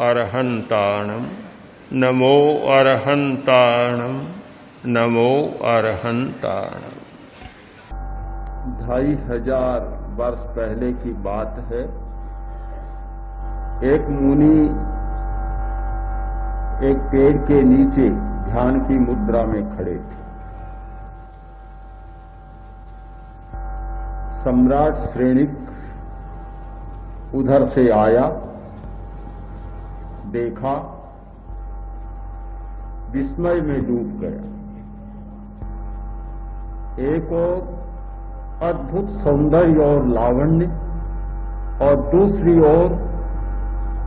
अरहन्ताणं नमो अरहन्ताणं नमो अरहन्ताणं। 2500 वर्ष पहले की बात है। एक मुनि एक पेड़ के नीचे ध्यान की मुद्रा में खड़े थे। सम्राट श्रेणिक उधर से आया, देखा, विस्मय में डूब गया। एक और अद्भुत सौंदर्य और लावण्य और दूसरी ओर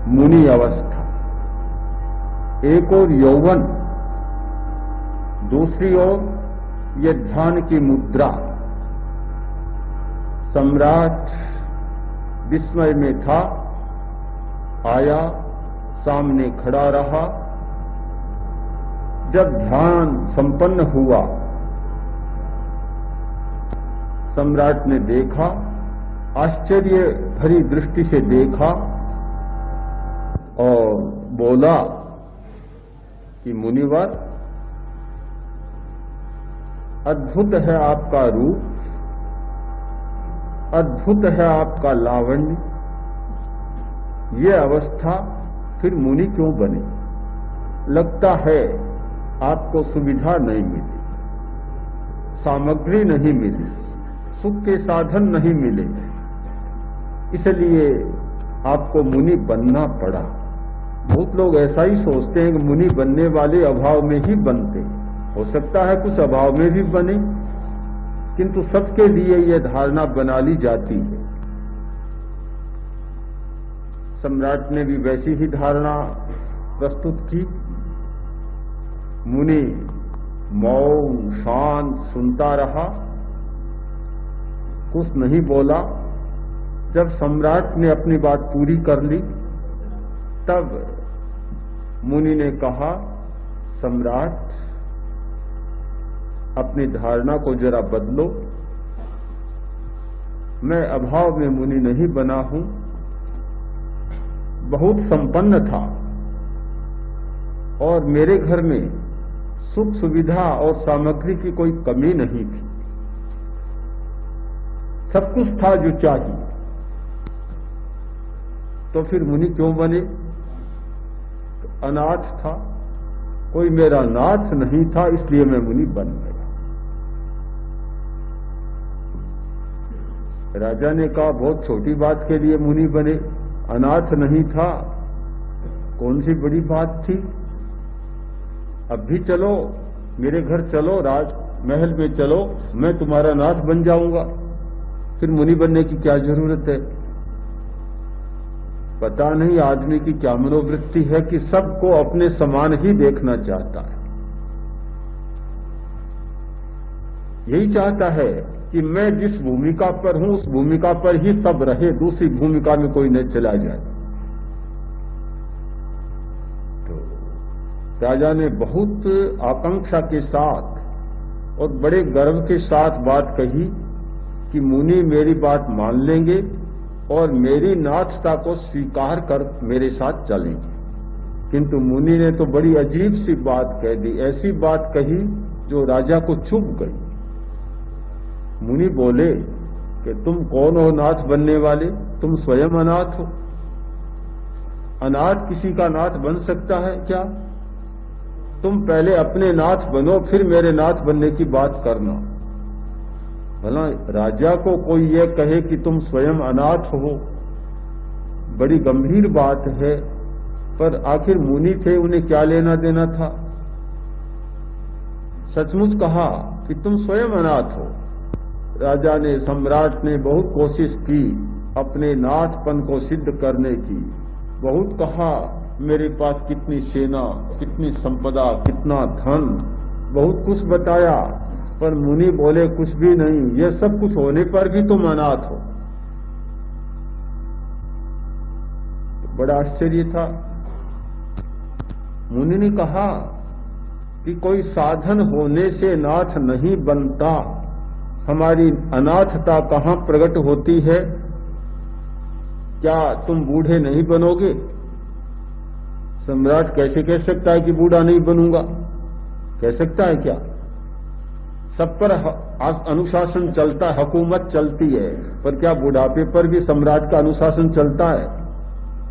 मुनि अवस्था। एक और यौवन, दूसरी ओर ये ध्यान की मुद्रा। सम्राट विस्मय में था, आया, सामने खड़ा रहा। जब ध्यान संपन्न हुआ, सम्राट ने देखा, आश्चर्य भरी दृष्टि से देखा और बोला कि मुनिवर, अद्भुत है आपका रूप, अद्भुत है आपका लावण्य। ये अवस्था फिर मुनि क्यों बने? लगता है आपको सुविधा नहीं मिली, सामग्री नहीं मिली, सुख के साधन नहीं मिले, इसलिए आपको मुनि बनना पड़ा। बहुत लोग ऐसा ही सोचते हैं कि मुनि बनने वाले अभाव में ही बनते। हो सकता है कुछ अभाव में भी बने, किंतु सबके लिए यह धारणा बना ली जाती है। सम्राट ने भी वैसी ही धारणा प्रस्तुत की। मुनि मौन शांत सुनता रहा, कुछ नहीं बोला। जब सम्राट ने अपनी बात पूरी कर ली, तब मुनि ने कहा, सम्राट, अपनी धारणा को जरा बदलो। मैं अभाव में मुनि नहीं बना हूं, बहुत संपन्न था और मेरे घर में सुख सुविधा और सामग्री की कोई कमी नहीं थी। सब कुछ था जो चाहिए। तो फिर मुनि क्यों बने? अनाथ था, कोई मेरा नाथ नहीं था, इसलिए मैं मुनि बन गया। राजा ने कहा, बहुत छोटी बात के लिए मुनि बने, अनाथ नहीं था, कौन सी बड़ी बात थी? अब भी चलो, मेरे घर चलो, राज महल में चलो, मैं तुम्हारा नाथ बन जाऊंगा। फिर मुनि बनने की क्या जरूरत है? पता नहीं आदमी की क्या मनोवृत्ति है कि सबको अपने समान ही देखना चाहता है। यही चाहता है कि मैं जिस भूमिका पर हूं उस भूमिका पर ही सब रहे, दूसरी भूमिका में कोई न चला जाए। तो राजा ने बहुत आकांक्षा के साथ और बड़े गर्व के साथ बात कही कि मुनि मेरी बात मान लेंगे और मेरी नाथता को स्वीकार कर मेरे साथ चलेंगे। किंतु मुनि ने तो बड़ी अजीब सी बात कह दी, ऐसी बात कही जो राजा को चुभ गई। मुनि बोले कि तुम कौन हो नाथ बनने वाले? तुम स्वयं अनाथ हो। अनाथ किसी का नाथ बन सकता है क्या? तुम पहले अपने नाथ बनो, फिर मेरे नाथ बनने की बात करना। भला राजा को कोई ये कहे कि तुम स्वयं अनाथ हो, बड़ी गंभीर बात है। पर आखिर मुनि थे, उन्हें क्या लेना देना था? सचमुच कहा कि तुम स्वयं अनाथ हो। राजा ने, सम्राट ने बहुत कोशिश की अपने नाथपन को सिद्ध करने की। बहुत कहा मेरे पास कितनी सेना, कितनी संपदा, कितना धन, बहुत कुछ बताया, पर मुनि बोले कुछ भी नहीं, यह सब कुछ होने पर भी तुम अनाथ हो। तो बड़ा आश्चर्य था। मुनि ने कहा कि कोई साधन होने से नाथ नहीं बनता, हमारी अनाथता कहां प्रकट होती है? क्या तुम बूढ़े नहीं बनोगे? सम्राट कैसे कह सकता है कि बूढ़ा नहीं बनूंगा? कह सकता है क्या? सब पर अनुशासन चलता है, हुकूमत चलती है, पर क्या बुढ़ापे पर भी सम्राट का अनुशासन चलता है?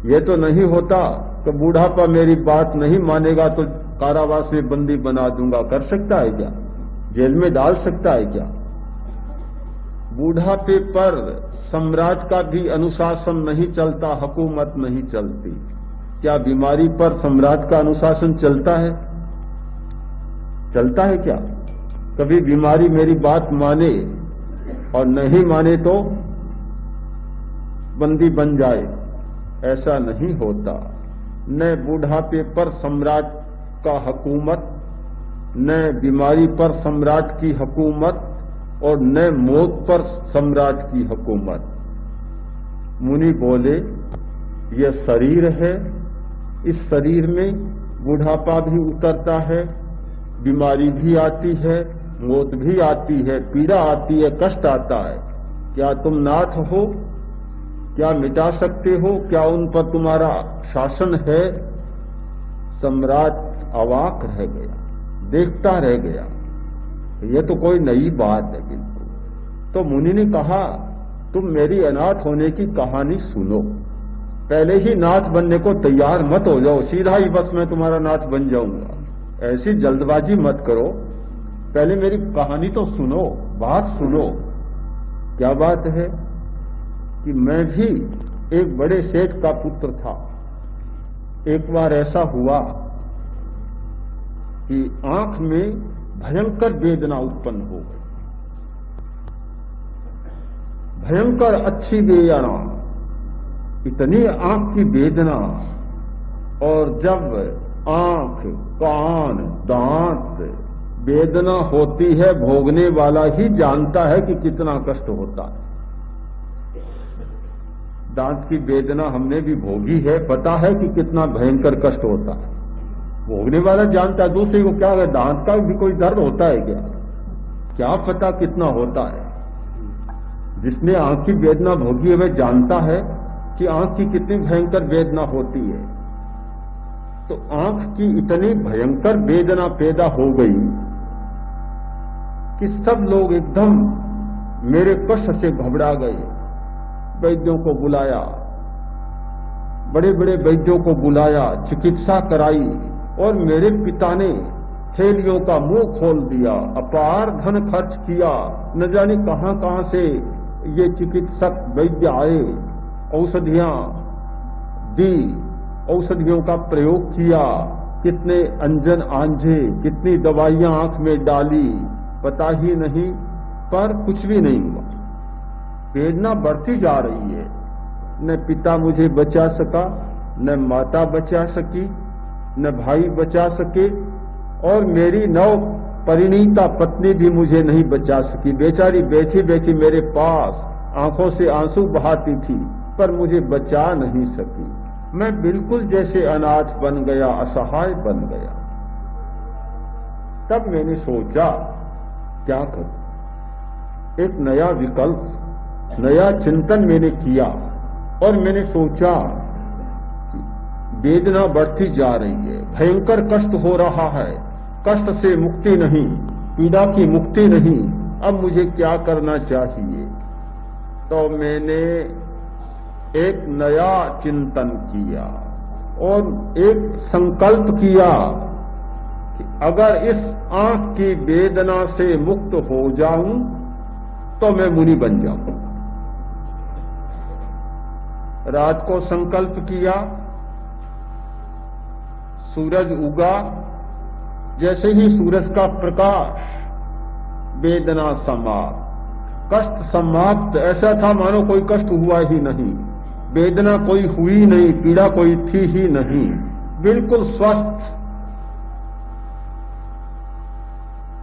यह तो नहीं होता कि बुढ़ापा मेरी बात नहीं मानेगा तो कारावास में बंदी बना दूंगा। कर सकता है क्या? जेल में डाल सकता है क्या? बुढ़ापे पर सम्राट का भी अनुशासन नहीं चलता, हुकूमत नहीं चलती। क्या बीमारी पर सम्राट का अनुशासन चलता है? चलता है क्या? कभी बीमारी मेरी बात माने और नहीं माने तो बंदी बन जाए? ऐसा नहीं होता। न बुढ़ापे पर सम्राट का हुकूमत, न बीमारी पर सम्राट की हुकूमत, और न मौत पर सम्राट की हुकूमत। मुनि बोले, यह शरीर है, इस शरीर में बुढ़ापा भी उतरता है, बीमारी भी आती है, मौत भी आती है, पीड़ा आती है, कष्ट आता है। क्या तुम नाथ हो? क्या मिटा सकते हो? क्या उन पर तुम्हारा शासन है? सम्राट अवाक रह गया, देखता रह गया। यह तो कोई नई बात है बिल्कुल। तो मुनि ने कहा, तुम मेरी अनाथ होने की कहानी सुनो, पहले ही नाथ बनने को तैयार मत हो जाओ, सीधा ही बस मैं तुम्हारा नाथ बन जाऊंगा। ऐसी जल्दबाजी मत करो, पहले मेरी कहानी तो सुनो, बात सुनो। क्या बात है कि मैं भी एक बड़े सेठ का पुत्र था। एक बार ऐसा हुआ कि आंख में भयंकर वेदना उत्पन्न हो गई, भयंकर अच्छी वेदना, इतनी आंख की वेदना। और जब आंख, कान, दांत वेदना होती है, भोगने वाला ही जानता है कि कितना कष्ट होता है। दांत की वेदना हमने भी भोगी है, पता है कि कितना भयंकर कष्ट होता है। भोगने वाला जानता है, दूसरे को क्या है, दांत का भी कोई दर्द होता है क्या? क्या पता कितना होता है। जिसने आंख की वेदना भोगी है वह जानता है कि आंख की कितनी भयंकर वेदना होती है। तो आंख की इतनी भयंकर वेदना पैदा हो गई कि सब लोग एकदम मेरे कष्ट से घबरा गए। वैद्यों को बुलाया, बड़े बड़े वैद्यों को बुलाया, चिकित्सा कराई, और मेरे पिता ने थैलियों का मुंह खोल दिया, अपार धन खर्च किया। न जाने कहां कहां से ये चिकित्सक वैद्य आए, औषधियां दी, औषधियों का प्रयोग किया, कितने अंजन आंझे, कितनी दवाइयां आंख में डाली, पता ही नहीं, पर कुछ भी नहीं हुआ। वेदना बढ़ती जा रही है। न पिता मुझे बचा सका, न माता बचा सकी, न भाई बचा सके, और मेरी नव परिणीता पत्नी भी मुझे नहीं बचा सकी। बेचारी बैठी बैठी मेरे पास आंखों से आंसू बहाती थी, पर मुझे बचा नहीं सकी। मैं बिल्कुल जैसे अनाथ बन गया, असहाय बन गया। तब मैंने सोचा क्या करूं। एक नया विकल्प, नया चिंतन मैंने किया, और मैंने सोचा वेदना बढ़ती जा रही है, भयंकर कष्ट हो रहा है, कष्ट से मुक्ति नहीं, पीड़ा की मुक्ति नहीं, अब मुझे क्या करना चाहिए। तो मैंने एक नया चिंतन किया और एक संकल्प किया कि अगर इस आंख की वेदना से मुक्त हो जाऊं तो मैं मुनि बन जाऊं। रात को संकल्प किया, सूरज उगा, जैसे ही सूरज का प्रकाश, वेदना समाप्त, कष्ट समाप्त। ऐसा था मानो कोई कष्ट हुआ ही नहीं, वेदना कोई हुई नहीं, पीड़ा कोई थी ही नहीं, बिल्कुल स्वस्थ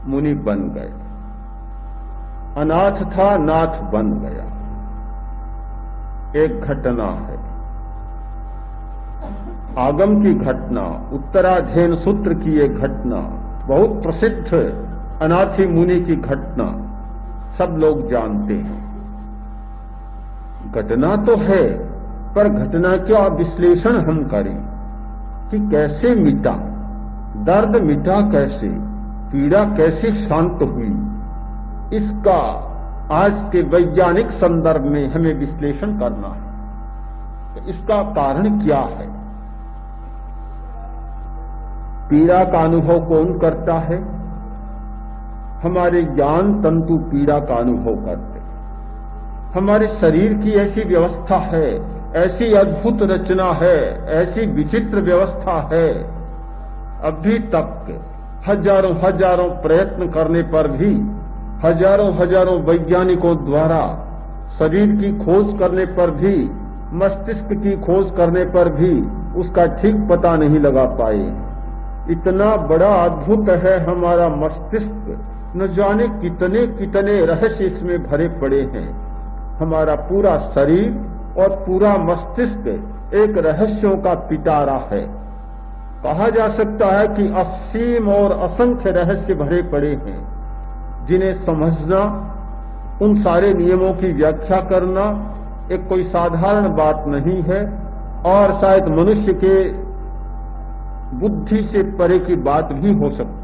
मुनि बन गए। अनाथ था, नाथ बन गया। एक घटना है, आगम की घटना, उत्तराधेन सूत्र की एक घटना, बहुत प्रसिद्ध अनाथी मुनि की घटना, सब लोग जानते हैं। घटना तो है, पर घटना का विश्लेषण हम करें, कि कैसे मिटा, दर्द मिटा कैसे, पीड़ा कैसे शांत हुई, इसका आज के वैज्ञानिक संदर्भ में हमें विश्लेषण करना है। तो इसका कारण क्या है? पीड़ा का अनुभव कौन करता है? हमारे ज्ञान तंतु पीड़ा का अनुभव करते हैं। हमारे शरीर की ऐसी व्यवस्था है, ऐसी अद्भुत रचना है, ऐसी विचित्र व्यवस्था है, अभी तक हजारों हजारों प्रयत्न करने पर भी, हजारों हजारों वैज्ञानिकों द्वारा शरीर की खोज करने पर भी, मस्तिष्क की खोज करने पर भी उसका ठीक पता नहीं लगा पाए। इतना बड़ा अद्भुत है हमारा मस्तिष्क, न जाने कितने कितने रहस्य इसमें भरे पड़े हैं। हमारा पूरा शरीर और पूरा मस्तिष्क एक रहस्यों का पिटारा है। कहा जा सकता है कि असीम और असंख्य रहस्य भरे पड़े हैं, जिन्हें समझना, उन सारे नियमों की व्याख्या करना एक कोई साधारण बात नहीं है, और शायद मनुष्य के बुद्धि से परे की बात भी हो सकती है।